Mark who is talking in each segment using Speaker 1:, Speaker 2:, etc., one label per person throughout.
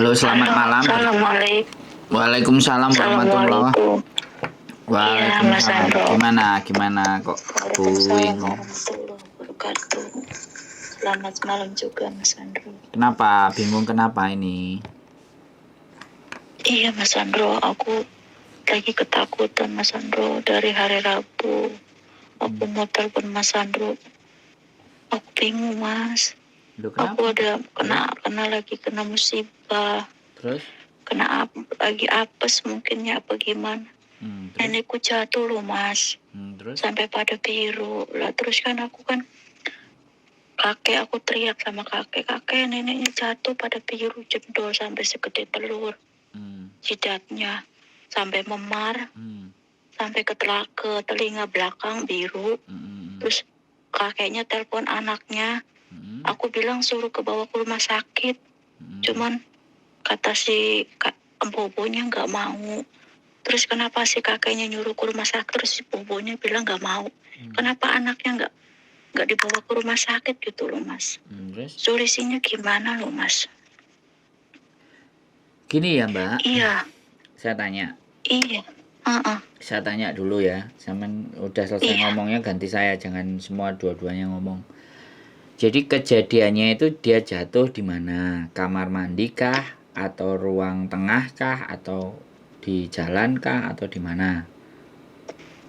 Speaker 1: Halo, selamat
Speaker 2: Halo,
Speaker 1: malam.
Speaker 2: assalamualaikum.
Speaker 1: Waalaikumsalam warahmatullahi.
Speaker 2: Assalamualaikum. Iya, Mas
Speaker 1: Waalaikumsalam.
Speaker 2: Andro.
Speaker 1: Gimana kok
Speaker 2: Waalaikumsalam
Speaker 1: puing?
Speaker 2: warahmatullahi wabarakatuh. Selamat malam juga, Mas Andro.
Speaker 1: Kenapa? Bingung kenapa ini?
Speaker 2: Iya, Mas Andro, aku lagi ketakutan, Mas Andro, dari hari Rabu. Aku mau telepon Mas Andro. Aku bingung, Mas.
Speaker 1: Loh,
Speaker 2: Aku
Speaker 1: kenapa?
Speaker 2: ada kena musibah.
Speaker 1: Terus?
Speaker 2: Lagi apes mungkin ya, apa gimana.
Speaker 1: Terus?
Speaker 2: Nenekku jatuh loh, Mas.
Speaker 1: Terus?
Speaker 2: Sampai pada biru lah. Terus kan aku aku teriak sama kakek neneknya jatuh pada biru jendol sampai segede telur. Jidatnya sampai memar, sampai ke telinga belakang biru. Terus kakeknya telepon anaknya. Aku bilang suruh bawa ke rumah sakit. Cuman kata si bobonya nggak mau. Terus kenapa si kakeknya nyuruh ke rumah sakit, terus si bobonya bilang nggak mau. Kenapa anaknya nggak dibawa ke rumah sakit gitu loh, Mas.
Speaker 1: Terus?
Speaker 2: Solusinya gimana loh, Mas?
Speaker 1: Gini ya, Mbak.
Speaker 2: Iya.
Speaker 1: Saya tanya.
Speaker 2: Iya.
Speaker 1: Saya tanya dulu ya. Sampean udah selesai ngomongnya ganti saya, jangan semua dua-duanya ngomong. Jadi kejadiannya itu dia jatuh di mana? Kamar mandi kah? Atau ruang tengah kah? Atau di jalan kah? Atau di mana?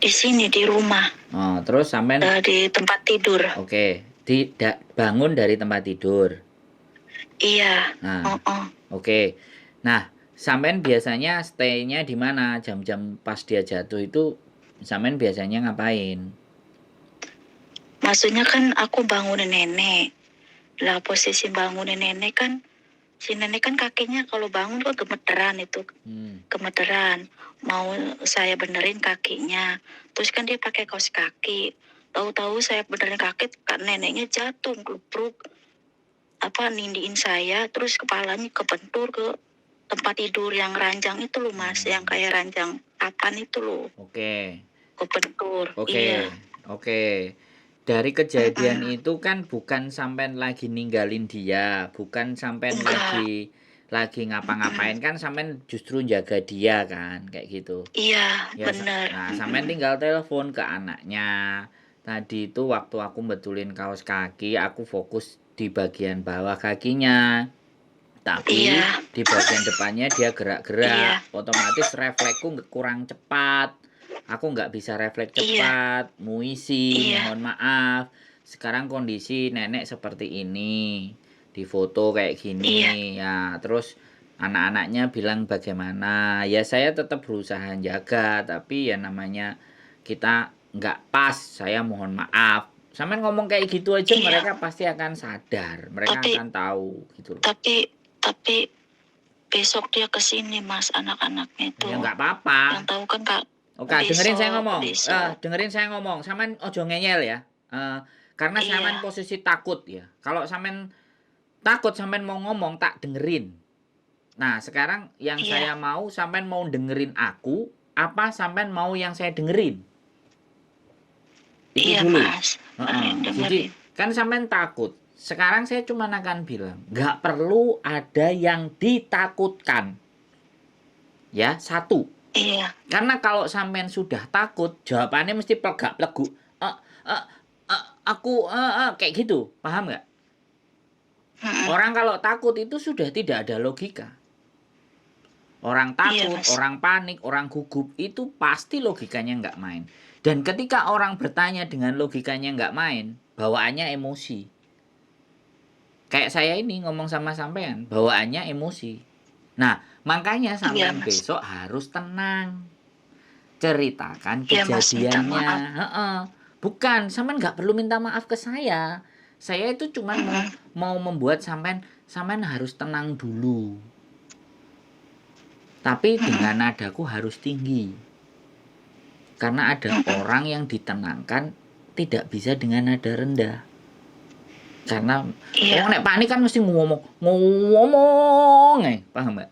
Speaker 2: Di sini, di rumah.
Speaker 1: Oh, terus sampean
Speaker 2: di tempat tidur.
Speaker 1: Oke, bangun dari tempat tidur.
Speaker 2: Iya.
Speaker 1: Nah, oke. Nah, sampean biasanya stay-nya di mana? Jam-jam pas dia jatuh itu sampean biasanya ngapain?
Speaker 2: Maksudnya kan aku bangunin nenek. Lah posisi bangunin nenek kan, si nenek kan kakinya kalau bangun kan gemeteran itu. Gemeteran. Mau saya benerin kakinya. Terus kan dia pakai kaos kaki. Tahu-tahu saya benerin kaki, kan neneknya jatuh, gelubruk. Nindiin saya, terus kepalanya kebentur ke tempat tidur yang ranjang itu loh, Mas. Yang kayak ranjang papan itu loh.
Speaker 1: Oke.
Speaker 2: Kebentur.
Speaker 1: Oke.
Speaker 2: Iya.
Speaker 1: Oke. Dari kejadian itu kan bukan sampean lagi ninggalin dia, bukan sampean lagi ngapa-ngapain, kan sampean justru jaga dia kan, kayak gitu.
Speaker 2: Iya,
Speaker 1: Ya,
Speaker 2: bener.
Speaker 1: nah sampean tinggal telepon ke anaknya. Tadi itu waktu aku betulin kaos kaki, aku fokus di bagian bawah kakinya. Tapi di bagian depannya dia gerak-gerak, otomatis refleksku kurang cepat. Aku nggak bisa refleks cepat, muisi, mohon maaf. Sekarang kondisi nenek seperti ini, di foto kayak gini, ya. Terus anak-anaknya bilang bagaimana, ya saya tetap berusaha jaga, tapi ya namanya kita nggak pas, saya mohon maaf. Sampai ngomong kayak gitu aja mereka pasti akan sadar, mereka akan tahu gitu.
Speaker 2: Tapi besok dia kesini, Mas, anak-anaknya itu.
Speaker 1: Ya nggak apa-apa.
Speaker 2: Yang tahu kan Kak.
Speaker 1: Oke, dengerin saya ngomong. Sampean ojo ngeyel ya. Karena sampean posisi takut ya. Kalau sampean takut, sampean mau ngomong tak dengerin. Nah, sekarang yang saya mau sampean mau dengerin aku, apa sampean mau yang saya dengerin? Itu dulu.
Speaker 2: Mas.
Speaker 1: Jadi kan sampean takut. Sekarang saya cuma akan bilang, nggak perlu ada yang ditakutkan. Ya, satu.
Speaker 2: Iya.
Speaker 1: Karena kalau sampean sudah takut, jawabannya mesti plegak-plegu. Kayak gitu, paham nggak? Orang kalau takut itu sudah tidak ada logika. Orang takut, orang panik, orang gugup itu pasti logikanya nggak main. Dan ketika orang bertanya dengan logikanya nggak main, bawaannya emosi. Kayak saya ini ngomong sama sampean, bawaannya emosi. Nah, makanya sampean besok harus tenang. Ceritakan kejadiannya. Bukan, sampean nggak perlu minta maaf ke saya. Saya itu cuma mau membuat sampean harus tenang dulu. Tapi dengan nadaku harus tinggi. Karena ada orang yang ditenangkan tidak bisa dengan nada rendah. Karena orang nek panik kan mesti ngomong, paham Mbak?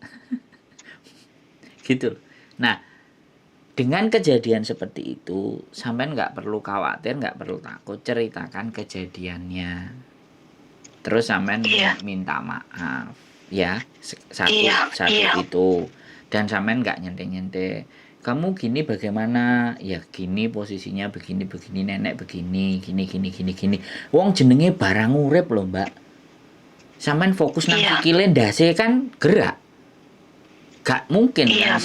Speaker 1: Gitu. Nah, dengan kejadian seperti itu, sampean nggak perlu khawatir, nggak perlu takut, ceritakan kejadiannya. Terus sampean minta maaf. ya, satu itu. Dan sampean nggak nyente-nyente. Kamu gini bagaimana? Ya gini posisinya begini nenek begini, gini. Wong jenenge barang urip loh, Mbak. Sampean fokus nang sikile ndase kan gerak. Gak mungkin kan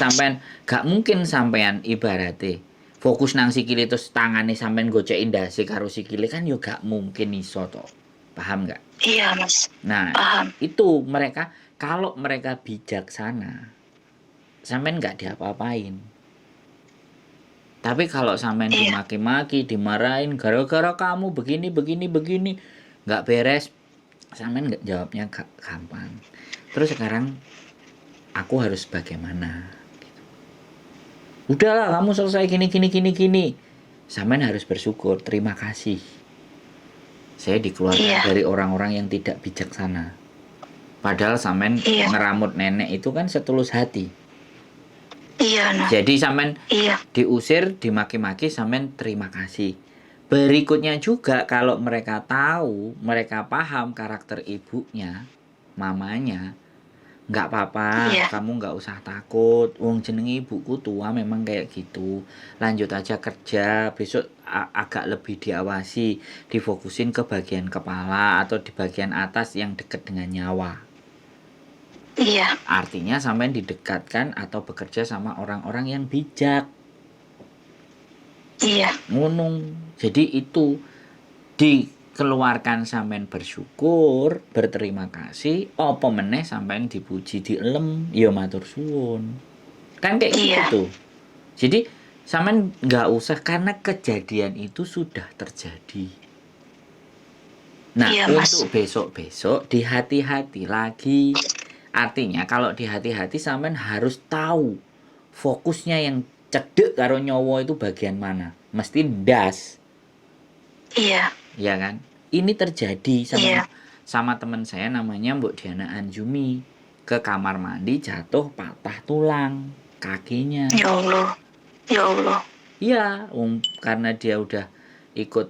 Speaker 1: gak mungkin sampean ibarate fokus nang sikile terus tangane sampean goceki ndase karo sikile kan yo gak mungkin iso to. Paham gak?
Speaker 2: Iya, Mas.
Speaker 1: Nah, paham. Itu mereka kalau mereka bijaksana sampean gak diapa-apain. Tapi kalau sampean dimaki-maki, dimarahin gara-gara kamu begini gak beres, sampean gak jawabnya gampang. Terus sekarang aku harus bagaimana? Udahlah kamu selesai gini. Sampean harus bersyukur, terima kasih. Saya dikeluarkan dari orang-orang yang tidak bijaksana. Padahal sampean ngeramut nenek itu kan setulus hati.
Speaker 2: Iya, nah.
Speaker 1: Jadi sampean diusir, dimaki-maki, sampean terima kasih. Berikutnya juga kalau mereka tahu, mereka paham karakter ibunya, mamanya, nggak apa-apa, kamu nggak usah takut. Wong jenenge ibuku tua memang kayak gitu. Lanjut aja kerja, besok agak lebih diawasi, difokusin ke bagian kepala atau di bagian atas yang dekat dengan nyawa.
Speaker 2: Iya.
Speaker 1: Artinya sampean didekatkan atau bekerja sama orang-orang yang bijak.
Speaker 2: Iya.
Speaker 1: Ngunung. Jadi itu dikeluarkan sampean bersyukur, berterima kasih, apa meneh sampean dipuji dielem, ya matur suwun. Kan kayak gitu tuh. Jadi sampean nggak usah karena kejadian itu sudah terjadi. Nah, untuk besok-besok dihati-hati lagi. Artinya kalau dihati-hati sampean harus tahu fokusnya yang cedek karo nyawa itu bagian mana. Mesti ndas.
Speaker 2: Iya.
Speaker 1: Iya kan? Ini terjadi sama teman saya namanya Mbok Diana Anjumi. Ke kamar mandi jatuh patah tulang kakinya.
Speaker 2: Ya Allah.
Speaker 1: Iya, karena dia udah ikut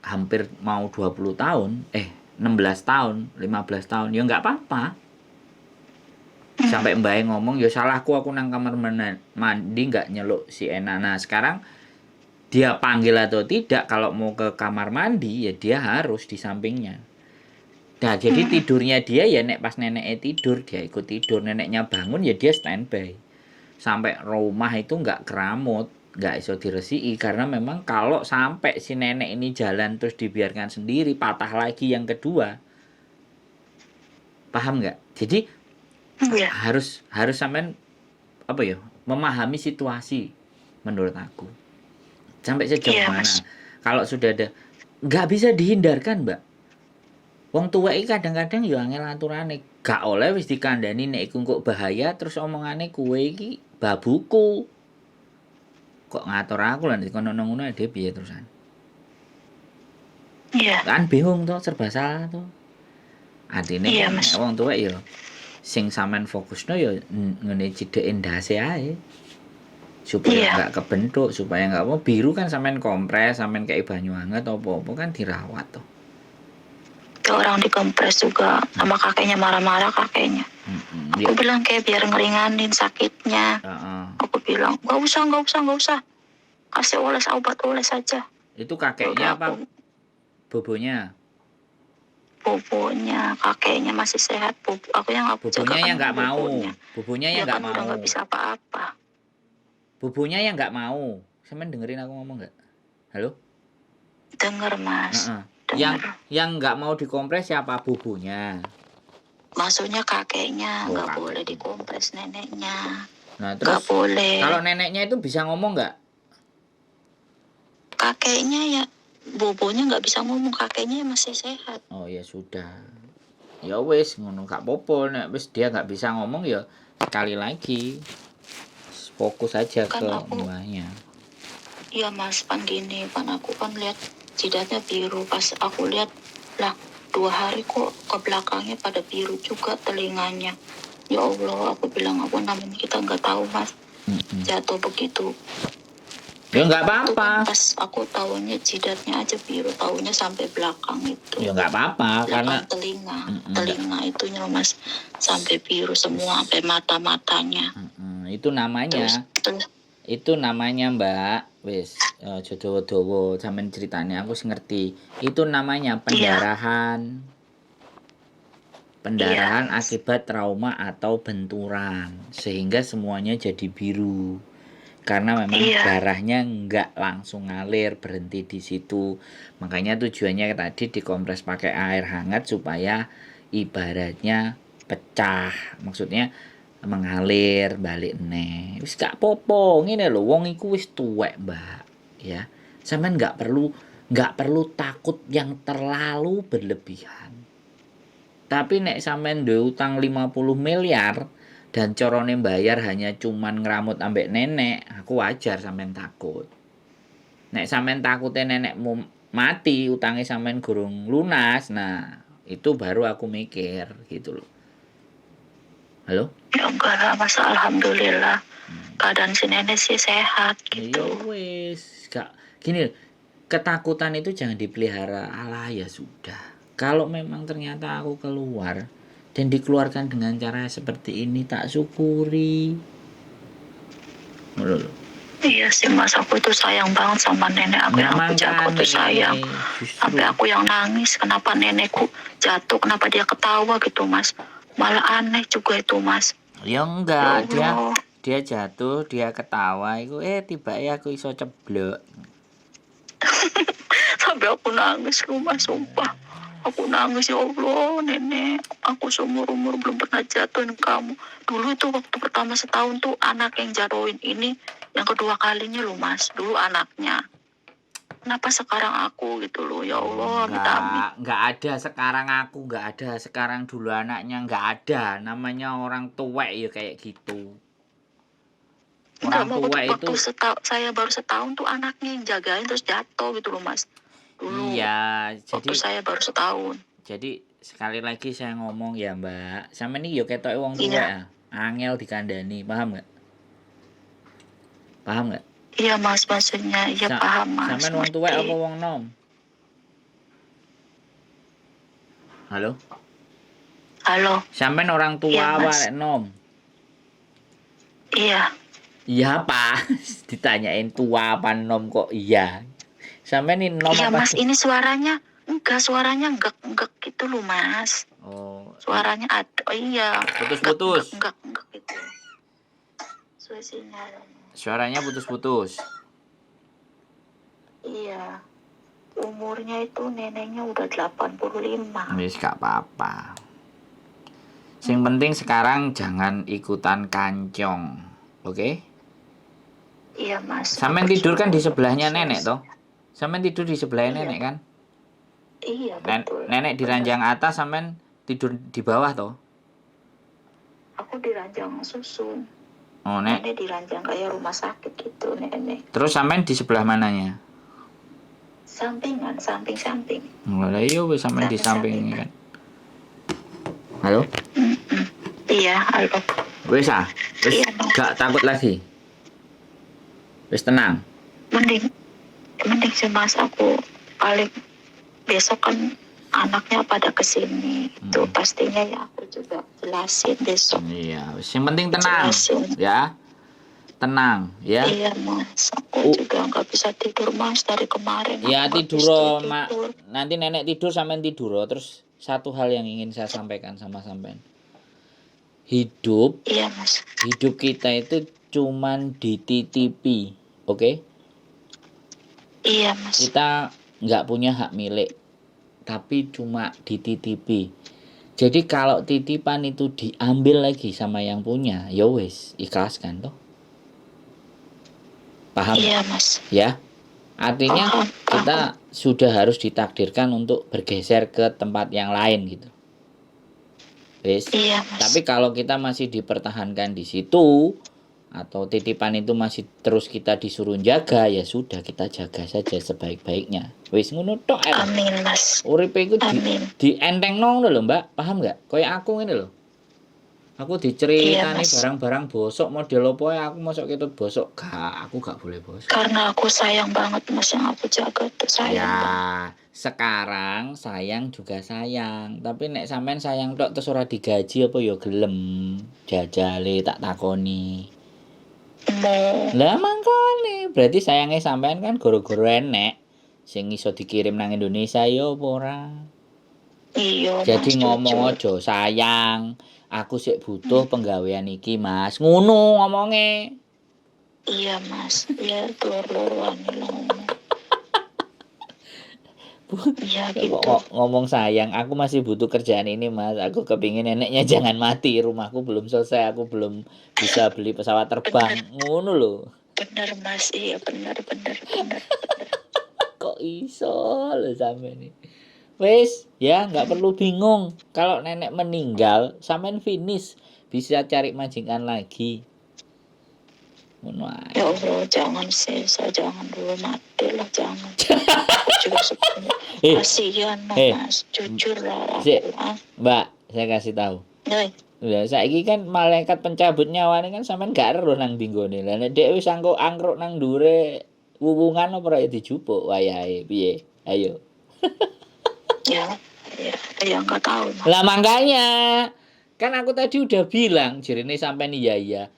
Speaker 1: hampir mau 20 tahun, 16 tahun, 15 tahun, ya nggak apa-apa. Sampai mbaknya ngomong, ya salahku aku nang kamar mandi nggak nyeluk si Ena. Nah sekarang dia panggil atau tidak, kalau mau ke kamar mandi ya dia harus di sampingnya. Nah jadi tidurnya dia ya pas neneknya tidur dia ikut tidur, neneknya bangun ya dia standby. Sampai rumah itu nggak keramut, nggak iso diresiki, karena memang kalau sampai si nenek ini jalan terus dibiarkan sendiri, patah lagi yang kedua. Paham nggak? Jadi harus sampean memahami situasi menurut aku. Sampai sejauh mana? Kalau sudah ada, nggak bisa dihindarkan, Mbak. Wong tua iki kadang-kadang ya angel aturane, gak oleh wis dikandani nek iku kok bahaya terus omongane kowe iki babuku. Kok ngatur aku lan kono ngono dhewe piye terusan?
Speaker 2: Iya.
Speaker 1: Kan bingung to, serba salah to. Artine wong tua ya sing sampean fokusno ya ngene cidheke ndase ae. Supaya enggak kebentuk, supaya enggak apa biru kan sampean kompres, sampean kayak banyu hangat apa-apa kan dirawat toh.
Speaker 2: Orang dikompres juga sama kakeknya, marah-marah kakeknya. Aku bilang kayak biar ngeringanin sakitnya. Aku bilang nggak usah, kasih obat oles saja.
Speaker 1: Itu kakeknya apa bobonya?
Speaker 2: Bobonya, kakeknya masih sehat. Aku yang nggak
Speaker 1: bobonya yang nggak mau. Bobonya yang nggak mau.
Speaker 2: Udah nggak bisa apa-apa.
Speaker 1: Bobonya yang nggak mau. Sampean dengerin aku ngomong nggak? Halo?
Speaker 2: Dengar Mas.
Speaker 1: Yang nggak mau dikompres siapa? Bobonya.
Speaker 2: Maksudnya kakeknya nggak boleh dikompres, neneknya.
Speaker 1: Nah terus nggak boleh. Kalau neneknya itu bisa ngomong nggak?
Speaker 2: Kakeknya ya, bobonya nggak bisa ngomong, kakeknya masih sehat.
Speaker 1: Oh ya sudah. Ya wis ngono gak apa-apa, nek wis dia nggak bisa ngomong ya sekali lagi fokus aja kan ke mbahnya.
Speaker 2: Iya Mas, kan gini, kan aku kan lihat jidatnya biru, pas aku lihat lah 2 hari kok ke belakangnya pada biru juga telinganya. Ya Allah, aku bilang apa namanya, kita nggak tahu Mas. Jatuh begitu
Speaker 1: Ya nggak
Speaker 2: Itu kan
Speaker 1: apa-apa.
Speaker 2: pas aku tahunya jidatnya aja biru, tahunya sampai belakang itu.
Speaker 1: Ya nggak apa-apa karena
Speaker 2: Belakang telinga,
Speaker 1: enggak.
Speaker 2: telinga itunya Mas sampai biru semua, sampai mata-matanya.
Speaker 1: Itu namanya.
Speaker 2: Terus
Speaker 1: Itu namanya Mbak, wis jodoh-jodoh sampean ceritanya aku ngerti. Itu namanya pendarahan. Pendarahan akibat trauma atau benturan sehingga semuanya jadi biru. Karena memang darahnya nggak langsung ngalir, berhenti di situ. Makanya tujuannya tadi dikompres pakai air hangat supaya ibaratnya pecah. Maksudnya mengalir balik neh. Wis gak popo, ngene lho, wong iku wis tuwek, Mbak. Ya. Sampeyan nggak perlu takut yang terlalu berlebihan. Tapi nek sampean duwe utang 50 miliar dan corone bayar hanya cuman ngeramut ambek nenek, aku wajar sampean takut. Nek sampean takutnya nenekmu mati, utangnya sampean gurung lunas, nah itu baru aku mikir gitu loh. Halo?
Speaker 2: Ya enggak lah Mas, alhamdulillah. Keadaan si nenek sih sehat gitu.
Speaker 1: Ya wis, gak gini, ketakutan itu jangan dipelihara. Alah ya sudah. Kalau memang ternyata aku keluar dan dikeluarkan dengan cara seperti ini, tak syukuri. Loh.
Speaker 2: Iya sih Mas, aku itu sayang banget sama nenek aku yang aku jaga, aku tuh sayang. Sampai aku yang nangis, kenapa nenekku jatuh, kenapa dia ketawa gitu Mas. Malah aneh juga itu Mas.
Speaker 1: Ya enggak, dia jatuh, dia ketawa, itu tiba aku iso ceblok.
Speaker 2: Sampai aku nangis Mas, sumpah. Aku nangis, ya Allah nenek, aku seumur-umur belum pernah jatuhin kamu. Dulu itu waktu pertama setahun tuh anak yang jatuhin ini, yang kedua kalinya loh Mas, dulu anaknya. Kenapa sekarang aku gitu loh, ya Allah.
Speaker 1: Enggak ada sekarang aku, enggak ada sekarang dulu anaknya, enggak ada. Namanya orang tuwek ya kayak gitu. Orang tua itu
Speaker 2: saya baru setahun tuh anaknya yang jagain terus jatuh gitu loh Mas. Dulu.
Speaker 1: Iya,
Speaker 2: waktu saya baru setahun.
Speaker 1: Jadi sekali lagi saya ngomong ya Mbak, sama nih yo ketoke wong tuwek ya. Angel dikandani, paham nggak? Paham nggak?
Speaker 2: Iya Mas, maksudnya iya paham Mas.
Speaker 1: Sampean wong tuwek apa wong nom? Halo?
Speaker 2: Halo.
Speaker 1: Sampean orang tua apa rek nom?
Speaker 2: Iya.
Speaker 1: Iya Pak, ditanyain tua apa nom kok iya. Sampean ini nom
Speaker 2: iya,
Speaker 1: apa?
Speaker 2: Iya Mas, ini suaranya enggak gitu loh Mas.
Speaker 1: Oh.
Speaker 2: Suaranya iya.
Speaker 1: Putus-putus.
Speaker 2: Enggak gitu.
Speaker 1: Suaranya putus-putus.
Speaker 2: Iya. Umurnya itu neneknya udah 85.
Speaker 1: Wis gak apa-apa. Sing penting sekarang jangan ikutan kancong. Oke?
Speaker 2: Iya Mas.
Speaker 1: Sampean tidur kan di sebelahnya nenek toh? Sampean tidur di sebelahnya nenek kan?
Speaker 2: Iya betul.
Speaker 1: Nenek di ranjang atas, sampean tidur di bawah toh?
Speaker 2: Aku di ranjang susun.
Speaker 1: Oh,
Speaker 2: nenek di ranjang kayak rumah sakit gitu nenek.
Speaker 1: Terus sampean di sebelah mananya?
Speaker 2: Sampingan, samping.
Speaker 1: Lah iya wis sampean di samping kan. Halo?
Speaker 2: Iya, halo.
Speaker 1: Wis gak takut lagi. Wis tenang.
Speaker 2: Mending sih Mas, aku paling besok kan anaknya pada kesini. Itu pastinya ya aku juga jelasin besok.
Speaker 1: Iya, yang penting tenang. Ya. Tenang ya.
Speaker 2: Iya Mas, aku juga nggak bisa tidur Mas dari kemarin.
Speaker 1: Ya tidur Mak. Nanti nenek tidur sampean tidur. Terus satu hal yang ingin saya sampaikan sama sampean. Hidup.
Speaker 2: Iya Mas.
Speaker 1: Hidup kita itu cuman dititipi, oke?
Speaker 2: Iya Mas.
Speaker 1: Kita nggak punya hak milik, tapi cuma dititipi. Jadi kalau titipan itu diambil lagi sama yang punya, ya wis ikhlaskan toh. Paham?
Speaker 2: Iya Mas.
Speaker 1: Ya. Artinya kita sudah harus ditakdirkan untuk bergeser ke tempat yang lain gitu. Wis.
Speaker 2: Iya Mas.
Speaker 1: Tapi kalau kita masih dipertahankan di situ atau titipan itu masih terus kita disuruh jaga, ya sudah kita jaga saja sebaik-baiknya. Wis ngono tok.
Speaker 2: Amin Mas.
Speaker 1: Uripe iku di entengno ngono lho Mbak, paham enggak? Kayak aku ngene lho. Aku
Speaker 2: Iya,
Speaker 1: diceritani
Speaker 2: Mas.
Speaker 1: barang-barang bosok model apa ya, aku mosok ketut bosok. Gak, aku gak boleh bosok.
Speaker 2: Karena aku sayang banget, Mas, yang aku jaga tuh sayang
Speaker 1: Ya,
Speaker 2: banget.
Speaker 1: sekarang sayang juga sayang. Tapi nek sampean sayang tok terus ora digaji apa ya gelem. Jajale tak takoni.
Speaker 2: Mau.
Speaker 1: Lah mangkane, berarti sayange sampean kan gara-gara enek sing iso dikirim nang Indonesia ya apa ora?
Speaker 2: Iya,
Speaker 1: Jadi
Speaker 2: Mas,
Speaker 1: ngomong
Speaker 2: jujur.
Speaker 1: aja, sayang, aku sik butuh penggawean iki, Mas. Ngono ngomonge.
Speaker 2: Iya, Mas. Iya, telur-teluran ngomong. Iya gitu.
Speaker 1: Ngomong sayang, aku masih butuh kerjaan ini, Mas. Aku kepingin neneknya jangan mati. Rumahku belum selesai, aku belum bisa beli pesawat terbang.
Speaker 2: Bener,
Speaker 1: Ngono lho.
Speaker 2: bener, Mas. Iya, bener.
Speaker 1: Kok iso lho sampean iki. Wis, ya nggak perlu bingung. Kalau nenek meninggal, sampean finish. Bisa cari majikan lagi. Ngono ae.
Speaker 2: Ya Allah, jangan sesa, jangan dulu mati lah, jangan. Aku juga sebenarnya kasihan loh, Mas. Jujur lah
Speaker 1: Sik,
Speaker 2: aku.
Speaker 1: Mbak, saya kasih tahu.
Speaker 2: Nah,
Speaker 1: Lah saiki kan malaikat pencabut nyawane kan sampean gak eruh nang dinggone. Lah nek dhek wis angkruk nang ndure wuwungan apa ora dijupuk wayahe piye? Ayo.
Speaker 2: ya, ya nggak tahu, Mas.
Speaker 1: Lah makanya kan aku tadi udah bilang jerene sampean iya.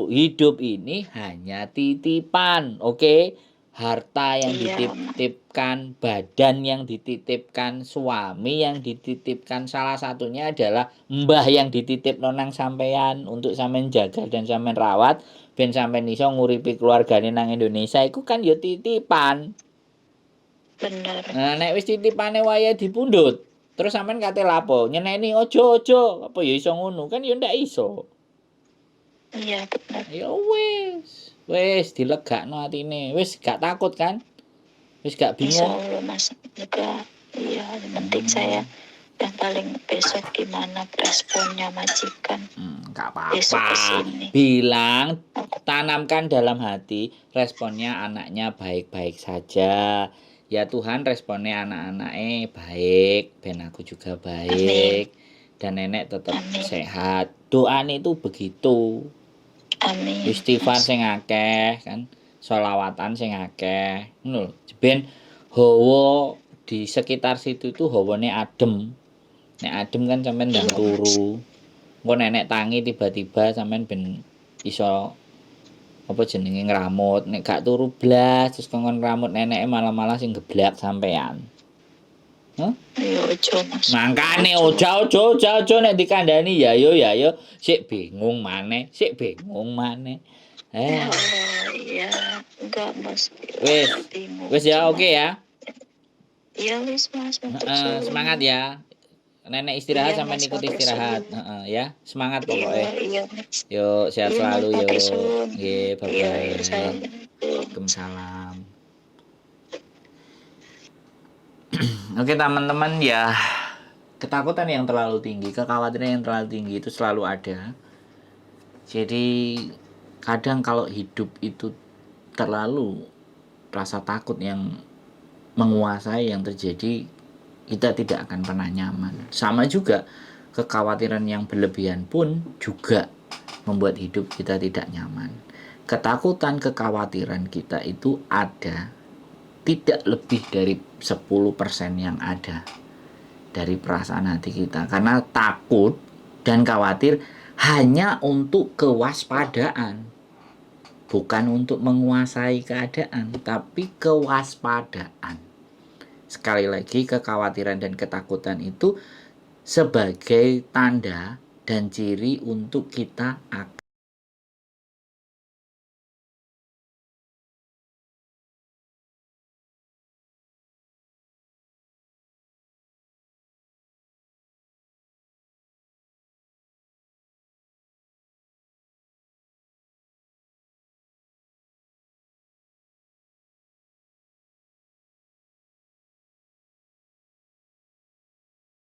Speaker 1: Hidup ini hanya titipan, oke? Harta yang
Speaker 2: Iya,
Speaker 1: dititipkan, badan yang dititipkan, suami yang dititipkan, salah satunya adalah mbah yang dititip nonang sampean untuk sampean jaga dan sampean rawat ben sampean iso nguripi keluargane nang Indonesia iku kan ya titipan.
Speaker 2: bener.
Speaker 1: Nah, nek wis titipane wayahe dipundhut, terus sampean kate lapo? Nyeneni ojo, apa ya iso ngono? Kan ya ndak iso.
Speaker 2: Iya, bener.
Speaker 1: Ya wis dilegakno atine. Wis gak takut kan? Wis gak
Speaker 2: Insya
Speaker 1: bingung.
Speaker 2: Allah, Mas. Juga, iya, yang penting saya yang paling besok gimana responnya majikan.
Speaker 1: Gak
Speaker 2: Besok
Speaker 1: apa-apa.
Speaker 2: kesini.
Speaker 1: Bilang, tanamkan dalam hati, responnya anaknya baik-baik saja. Ya Tuhan, responnya anak-anaknya baik, ben aku juga baik.
Speaker 2: Amin.
Speaker 1: Dan nenek tetap
Speaker 2: Amin.
Speaker 1: sehat. Doanya itu begitu.
Speaker 2: Amin.
Speaker 1: Istighfar
Speaker 2: Mas.
Speaker 1: sing akeh kan, sholawatan sing akeh. Ngono lho. Ben hawa di sekitar situ itu hawane adem. Nek adem kan sampean ndang turu. Engko nenek tangi tiba-tiba sampean ben iso apa jenenge ngramut. Nek gak turu blas terus kongkon ngramut neneke malah sing geblak sampean. Hah?
Speaker 2: Ayo ojo, Mas.
Speaker 1: Mangkane ojo nek dikandani ya yo sik bingung maneh.
Speaker 2: Iya, enggak, Mas.
Speaker 1: Wis ya oke ya.
Speaker 2: Iya, wis, Mas.
Speaker 1: Semangat ya. Nenek istirahat
Speaker 2: Iya,
Speaker 1: sampean
Speaker 2: Mas,
Speaker 1: ikut
Speaker 2: matur
Speaker 1: istirahat.
Speaker 2: suwun.
Speaker 1: Ya. Semangat pokoknya.
Speaker 2: Iya, Mas.
Speaker 1: Yuk, sehat
Speaker 2: Iya,
Speaker 1: selalu
Speaker 2: Mas, matur
Speaker 1: yuk.
Speaker 2: suwun.
Speaker 1: Nggih,
Speaker 2: Iya,
Speaker 1: bye-bye.
Speaker 2: saya.
Speaker 1: Waalaikumsalam. Oke, teman-teman ya. Ketakutan yang terlalu tinggi, kekhawatiran yang terlalu tinggi itu selalu ada. Jadi kadang kalau hidup itu terlalu rasa takut yang menguasai yang terjadi, kita tidak akan pernah nyaman. Sama juga kekhawatiran yang berlebihan pun juga membuat hidup kita tidak nyaman. Ketakutan, kekhawatiran kita itu ada tidak lebih dari 10% yang ada dari perasaan hati kita. Karena takut dan khawatir hanya untuk kewaspadaan. Bukan untuk menguasai keadaan, tapi kewaspadaan. Sekali lagi, kekhawatiran dan ketakutan itu sebagai tanda dan ciri untuk kita akan